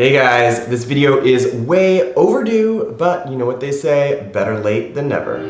Hey guys, this video is way overdue, but you know what they say, better late than never.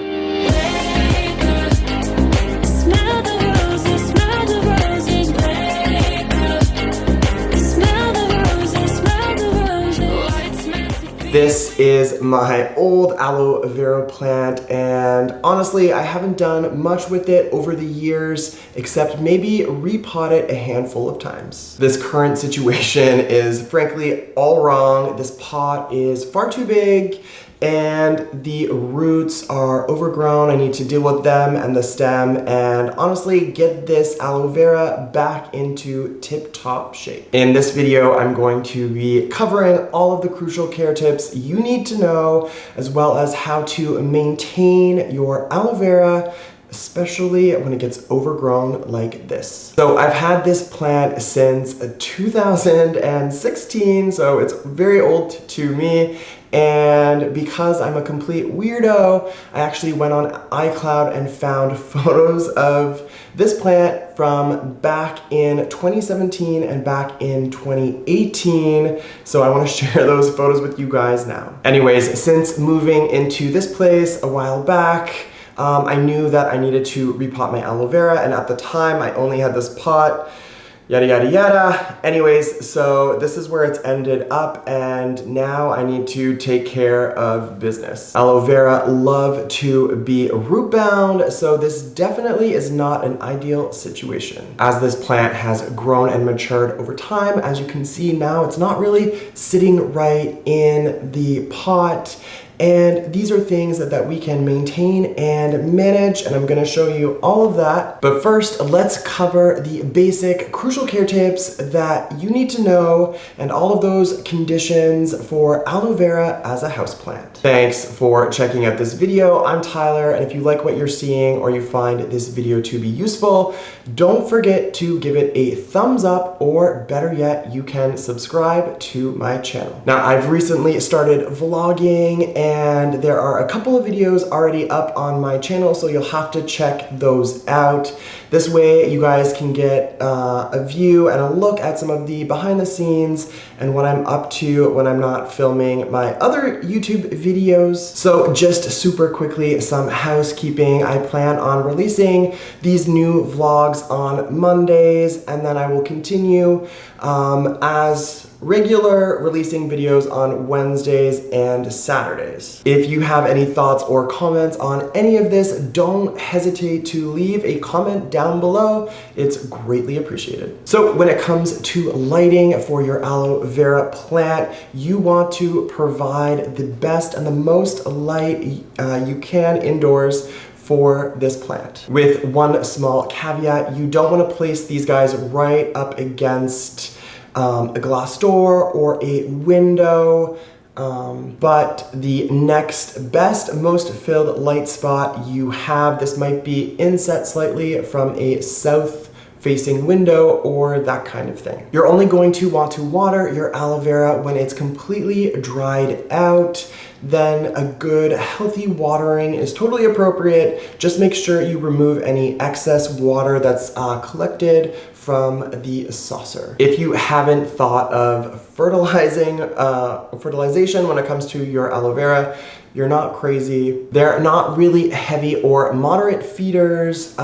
This is my old aloe vera plant, and honestly, I haven't done much with it over the years, except maybe repot it a handful of times. This current situation is frankly all wrong. This pot is far too big, and the roots are overgrown. I need to deal with them and the stem, and honestly get this aloe vera back into tip-top shape. In this video, I'm going to be covering all of the crucial care tips you need to know, as well as how to maintain your aloe vera, especially when it gets overgrown like this. So I've had this plant since 2016, so it's very old to me. And because I'm a complete weirdo, I actually went on iCloud and found photos of this plant from back in 2017 and back in 2018. So I want to share those photos with you guys now. Anyways, since moving into this place a while back, I knew that I needed to repot my aloe vera, and at the time I only had this pot, yada yada yada. Anyways, so this is where it's ended up, and now I need to take care of business. Aloe vera love to be root bound, so this definitely is not an ideal situation. As this plant has grown and matured over time, as you can see now, it's not really sitting right in the pot. And these are things that we can maintain and manage, and I'm gonna show you all of that. But first, let's cover the basic crucial care tips that you need to know and all of those conditions for aloe vera as a houseplant. Thanks for checking out this video. I'm Tyler, and if you like what you're seeing or you find this video to be useful, don't forget to give it a thumbs up, or better yet, you can subscribe to my channel. Now, I've recently started vlogging, and there are a couple of videos already up on my channel, so you'll have to check those out. This way you guys can get a view and a look at some of the behind the scenes and what I'm up to when I'm not filming my other YouTube videos. So just super quickly, some housekeeping. I plan on releasing these new vlogs on Mondays, and then I will continue as regular, releasing videos on Wednesdays and Saturdays. If you have any thoughts or comments on any of this, don't hesitate to leave a comment down below. It's greatly appreciated. So when it comes to lighting for your aloe vera plant, you want to provide the best and the most light you can indoors for this plant. With one small caveat, you don't want to place these guys right up against a glass door or a window, but the next best, most filled light spot you have, this might be inset slightly from a south facing window or that kind of thing. You're only going to want to water your aloe vera when it's completely dried out. Then a good healthy watering is totally appropriate. Just make sure you remove any excess water that's collected from the saucer. If you haven't thought of fertilization when it comes to your aloe vera, you're not crazy. They're not really heavy or moderate feeders,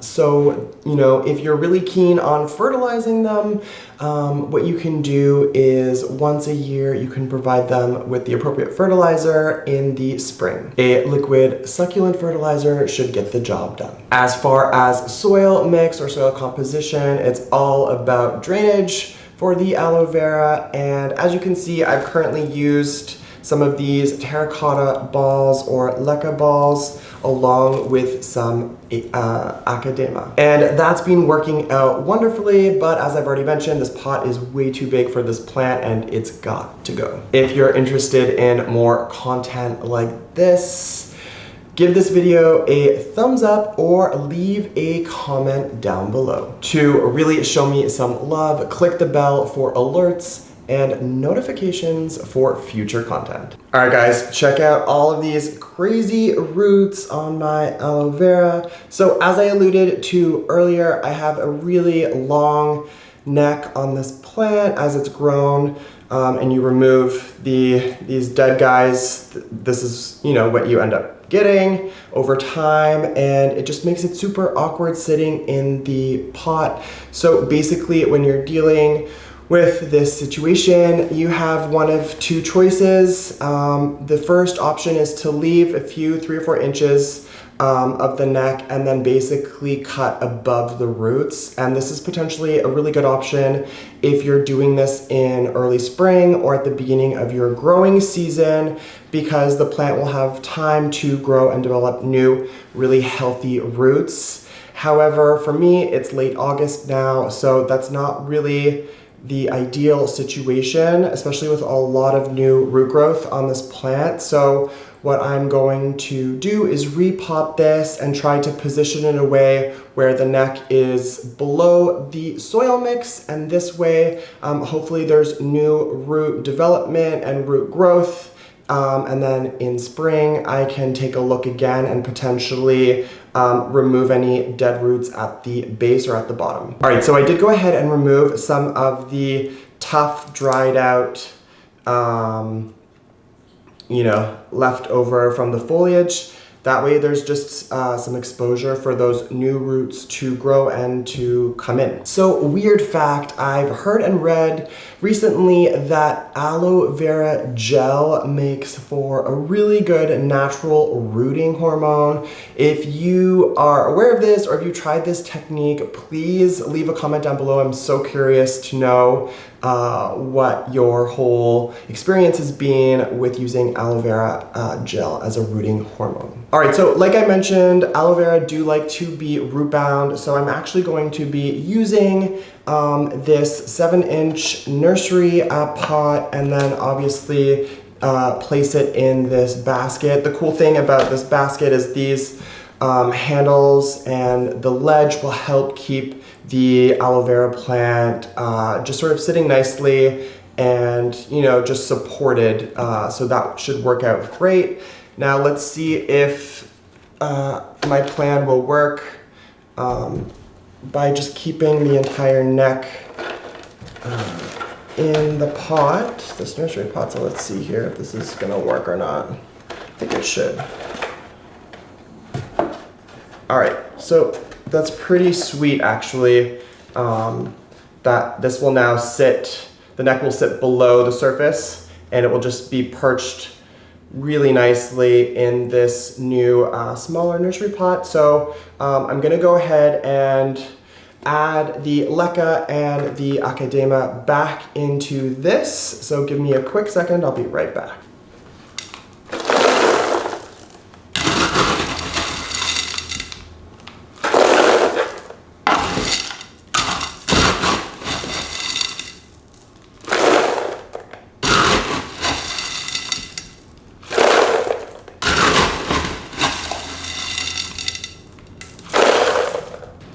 so you know, if you're really keen on fertilizing them, what you can do is once a year you can provide them with the appropriate fertilizer in the spring. A liquid succulent fertilizer should get the job done. As far as soil mix or soil composition, it's all about drainage for the aloe vera, and as you can see, I've currently used some of these terracotta balls or leca balls along with some academa. And that's been working out wonderfully, but as I've already mentioned, this pot is way too big for this plant and it's got to go. If you're interested in more content like this, give this video a thumbs up or leave a comment down below. To really show me some love, click the bell for alerts and notifications for future content. All right guys, check out all of these crazy roots on my aloe vera. So as I alluded to earlier, I have a really long neck on this plant as it's grown and you remove these dead guys, this is, you know, what you end up getting over time, and it just makes it super awkward sitting in the pot. So basically, when you're dealing with this situation, you have one of two choices. The first option is to leave a few 3 or 4 inches of the neck and then basically cut above the roots. And this is potentially a really good option if you're doing this in early spring or at the beginning of your growing season, because the plant will have time to grow and develop new, really healthy roots. However, for me, it's late August now, so that's not really the ideal situation, especially with a lot of new root growth on this plant. So what I'm going to do is repot this and try to position it in a way where the neck is below the soil mix, and this way hopefully there's new root development and root growth, and then in spring I can take a look again and potentially remove any dead roots at the base or at the bottom. All right, so I did go ahead and remove some of the tough, dried out you know, left over from the foliage. That way there's just some exposure for those new roots to grow and to come in. So, weird fact, I've heard and read recently that aloe vera gel makes for a really good natural rooting hormone. If you are aware of this or if you tried this technique, please leave a comment down below. I'm so curious to know what your whole experience has been with using aloe vera gel as a rooting hormone. All right, so like I mentioned, aloe vera do like to be root bound, so I'm actually going to be using this 7-inch nursery pot, and then obviously place it in this basket. The cool thing about this basket is these handles and the ledge will help keep the aloe vera plant just sort of sitting nicely and, you know, just supported. So that should work out great. Now let's see if my plan will work by just keeping the entire neck in the pot, this nursery pot. So let's see here if this is gonna work or not. I think it should. All right, so that's pretty sweet actually, that this will now sit, the neck will sit below the surface and it will just be perched really nicely in this new smaller nursery pot. So I'm gonna go ahead and add the leca and the academa back into this. So give me a quick second, I'll be right back.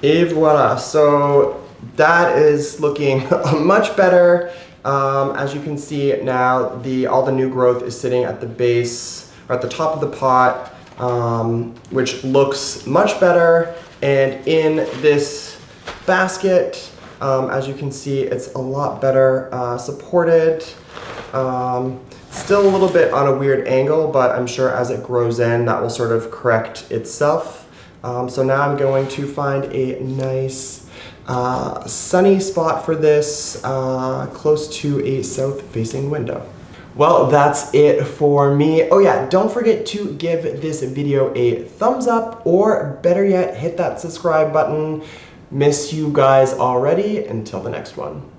Et voila, so that is looking much better. As you can see now, all the new growth is sitting at the base, or at the top of the pot, which looks much better. And in this basket, as you can see, it's a lot better supported. Still a little bit on a weird angle, but I'm sure as it grows in, that will sort of correct itself. So now I'm going to find a nice sunny spot for this, close to a south-facing window. Well, that's it for me. Oh yeah, don't forget to give this video a thumbs up, or better yet, hit that subscribe button. Miss you guys already. Until the next one.